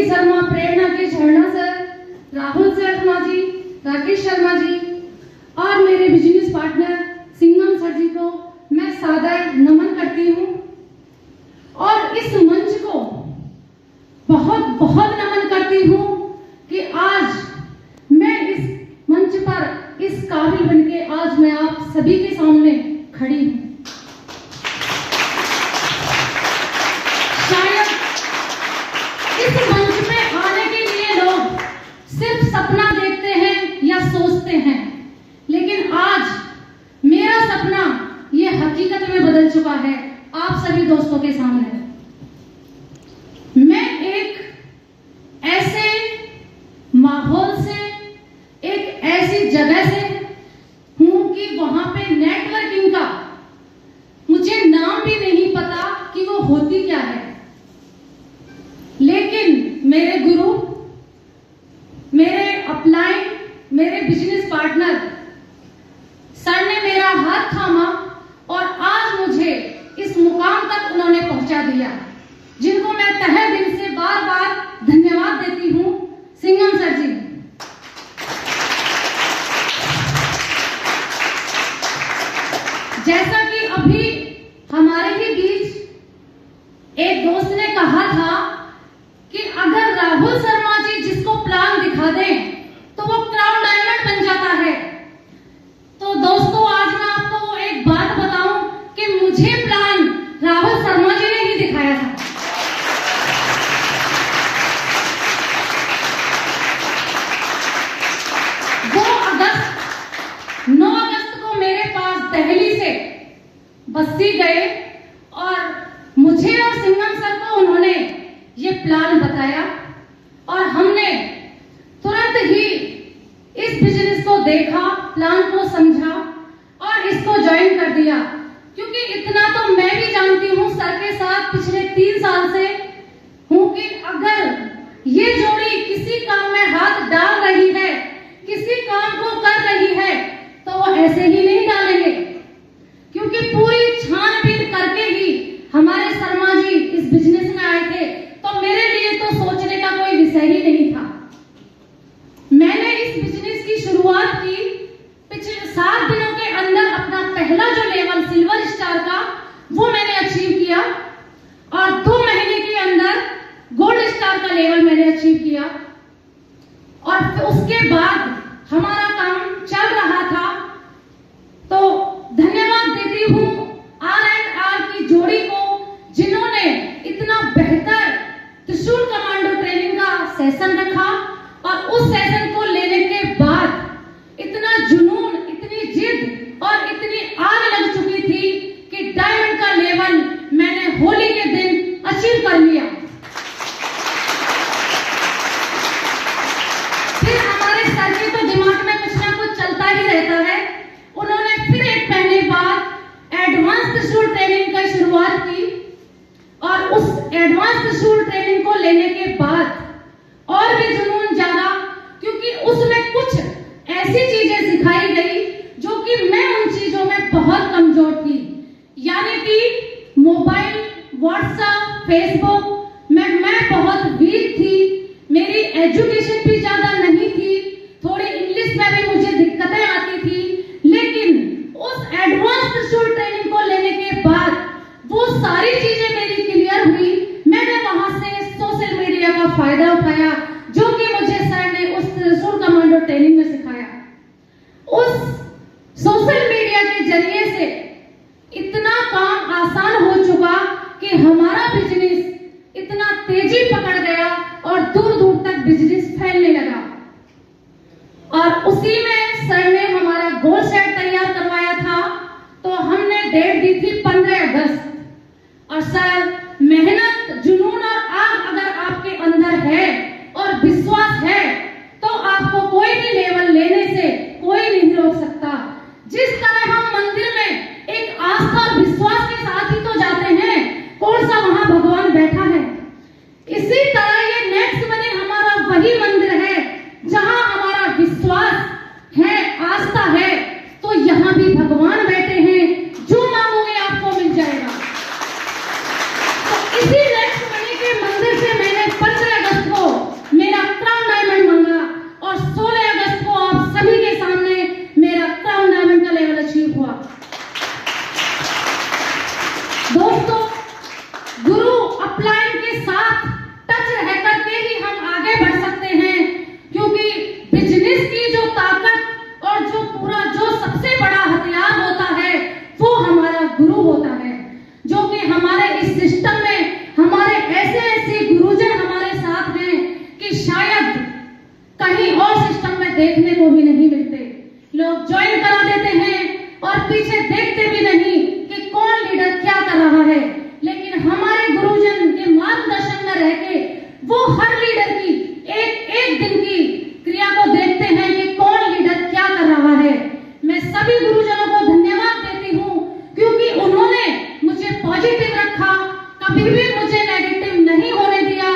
शर्मा, प्रेरणा के झरना सर, राहुल शर्मा जी, राकेश शर्मा जी और मेरे बिजनेस पार्टनर सिंघम सर जी को मैं सादर नमन करती हूँ और इस मंच को बहुत बहुत नमन करती हूँ कि आज मैं इस मंच पर इस काबिल बनके आज मैं आप सभी के सामने खड़ी हूँ। शायद इस मंच पे आने के लिए लोग सिर्फ सपना देखते हैं या सोचते हैं, लेकिन आज मेरा सपना ये हकीकत में बदल चुका है आप सभी दोस्तों के सामने। मैं एक ऐसे माहौल से, एक ऐसी जगह से हूं कि वहां पे नेटवर्किंग का मुझे नाम भी नहीं पता कि वो होती क्या है, लेकिन मेरे गुरु, मेरे अपलाइन, मेरे बिजनेस पार्टनर सर ने मेरा हाथ थामा और आज मुझे इस मुकाम तक उन्होंने पहुंचा दिया, जिनको मैं तहे दिल से बार बार धन्यवाद देती हूं। सिंघम सर जी, जैसा कि अभी हमारे ही बीच एक दोस्त ने कहा था कि अगर राहुल शर्मा जी जिसको प्लान दिखा दें तो वो क्राउन डायमंड बन जाता है। तो दोस्तों, आज मैं आपको एक बात बताऊं कि मुझे प्लान राहुल शर्मा जी ने ही दिखाया था। वो 9 अगस्त को मेरे पास दिल्ली से बस्ती गए और मुझे और सिंघम सर को उन्होंने ये प्लान बताया और हमने तुरंत ही इस बिजनेस को देखा, प्लान को समझा और इसको ज्वाइन कर दिया। क्योंकि इतना तो मैं भी जानती हूँ सर के साथ पिछले 3 साल से हूँ कि अगर ये जोड़ी किसी काम में हाथ डाल रही है, किसी काम को कर रही है, तो वो ऐसे ही नहीं डालेंगे, क्योंकि पूरी छानबीन करके ही हमारे शर्मा जी इस बिजनेस में आए थे। तो मेरे लिए तो सोचने का कोई विषय ही नहीं था। मैंने इस बिजनेस की शुरुआत की, पिछले 7 दिनों के अंदर अपना पहला जो लेवल सिल्वर स्टार का वो मैंने अचीव किया और 2 महीने के अंदर गोल्ड स्टार का लेवल मैंने अचीव किया और उसके बाद हमारा काम चल रहा था। तो धन्यवाद देती हूँ R&R की जोड़ी को, जिन्होंने इतना बेहतर त्रिशूल कमांडो ट्रेनिंग का सेशन रखा और उस सेशन को लेने के बाद इतना जुनून, इतनी जिद और इतनी आग लग चुकी थी कि डायमंड का लेवल मैंने होली के दिन अचीव कर लिया। फिर हमारे सर के तो दिमाग में कुछ ना कुछ चलता ही रहता है। उन्होंने फिर 1 महीने बाद एडवांस त्रिशूल ट्रेनिंग की शुरुआत की और उस एडवांस त्रिशूल ट्रेनिंग को लेने के बाद और भी जुनून जागा, क्योंकि उसमें कुछ ऐसी चीजें सिखाई गई जो कि मैं उन चीजों में बहुत कमजोर थी। यानी कि मोबाइल, व्हाट्सएप, फेसबुक में मैं बहुत वीक थी। मेरी एजुकेशन भी ज्यादा नहीं थी, थोड़ी इंग्लिश में भी मुझे दिक्कतें आती थी। लेकिन उस एडवांस त्रिशूल ट्रेनिंग को लेने के बाद वो सारी चीजें मेरी क्लियर हुई। मैंने वहां से सोशल मीडिया का फायदा उठाया, जो कि मुझे सर ने उस त्रिशूल कमांडो ट्रेनिंग में सिखाया। उस सोशल मीडिया के जरिए से इतना काम आसान हो चुका कि हमारा बिजनेस इतना तेजी पकड़ गया और दूर दूर तक बिजनेस फैलने लगा। और उसी में सर ने हमारा गोल सेट तैयार करवाया था। तो हमने डेट दी थी 15 अगस्त और सर, मेहनत, जुनून और आग अगर आपके अंदर है और विश्वास है तो आपको कोई भी लेवल लेने से कोई नहीं रोक सकता। जिस तरह हम मंदिर में एक आस्था और विश्वास के साथ ही तो जाते हैं, कौन सा वहां भगवान बैठा है, इसी तरह ये नेक्स्ट मनी हमारा वही मंदिर है जहां हमारा विश्वास है, आस्था है। तो यहाँ भी भगवान बैठे हैं, जो मांगोगे आपको मिल जाएगा। तो इस शायद कहीं और सिस्टम में देखने को भी नहीं मिलते। लोग ज्वाइन करा देते हैं और पीछे देखते भी नहीं कि कौन लीडर क्या कर रहा है, लेकिन हमारे गुरुजन के मार्गदर्शन में रह के वो हर लीडर की एक एक दिन की क्रिया को देखते हैं कि कौन लीडर क्या कर रहा है। मैं सभी गुरुजनों को धन्यवाद देती हूँ क्योंकि उन्होंने मुझे पॉजिटिव रखा, कभी भी मुझे नेगेटिव नहीं होने दिया।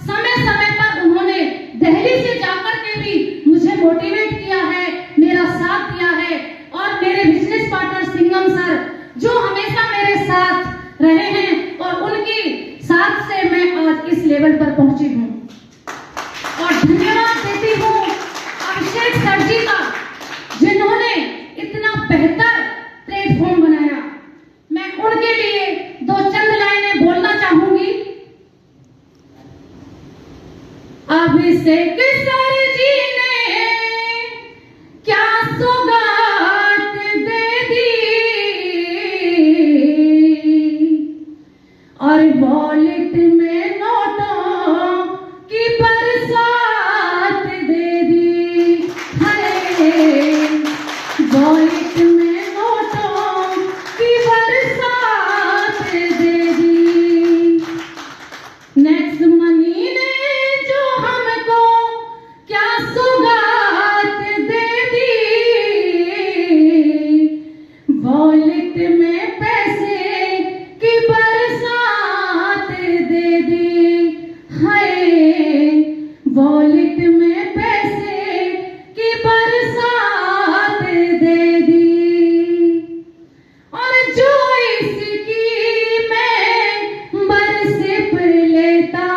समय समय पर उन्होंने दिल्ली से जाकर के भी मुझे मोटिवेट किया है, मेरा साथ दिया है। और मेरे बिजनेस पार्टनर सिंघम सर जो हमेशा मेरे साथ रहे हैं और उनकी साथ से मैं आज इस लेवल पर पहुंची हूँ। और धन्यवाद देती हूँ अभिषेक सर जी का जिन्होंने इतना बेहतर प्लेटफॉर्म बनाया। मैं उनके लिए दो चंद लाइनें बोलना चाहूंगी। अभिषेक सर जी ने क्या सौगात दे दी और वॉलेट में नोटों की बरसात दे दी। हाय वॉलेट में नोटों की बरसात दे दी। नेक्स्ट मनी ने जो हमको क्या सौगात दे दी, वॉलेट में पैसे की बरसात दे दी। हाय वॉलेट में पैसे की बरसात दे दी। और जो इसकी मैं बरसिप लेता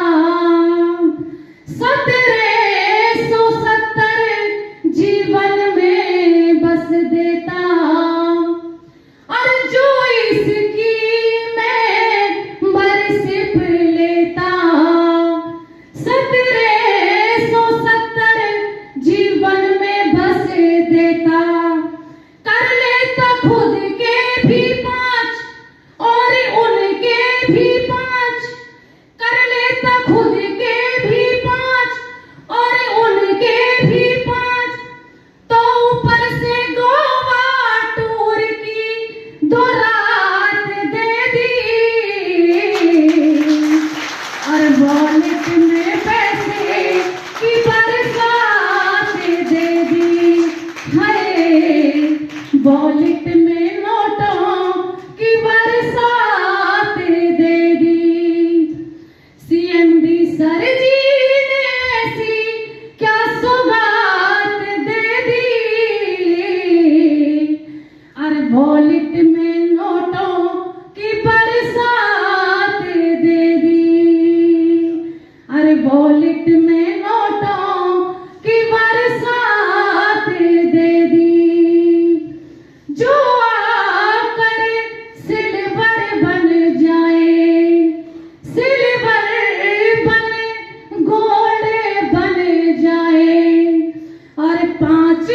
1770 जीवन में बस देता। और जो इसकी मैं बरसिप लेता 1770 जीवन में बस देता। कर लेता खुद के भी 5 और उनके भी 5, कर लेता खुद के भी 5 और उनके भी 5। तो ऊपर से गोवा टूर की 2 रात दे दी और वॉलेट में पैसे की बरसात दे दी। हाय वॉलेट में नोटों की बरसात दे दी। सीएमडी सर जी ने ऐसी क्या सौगात दे दी और वॉलेट में नोटों की बरसात दे दी। और वॉलेट में नोटों की बरसात दे दी। जो आकर सिल्वर बन जाए, सिल्वर बन गोल्ड बन जाए और 5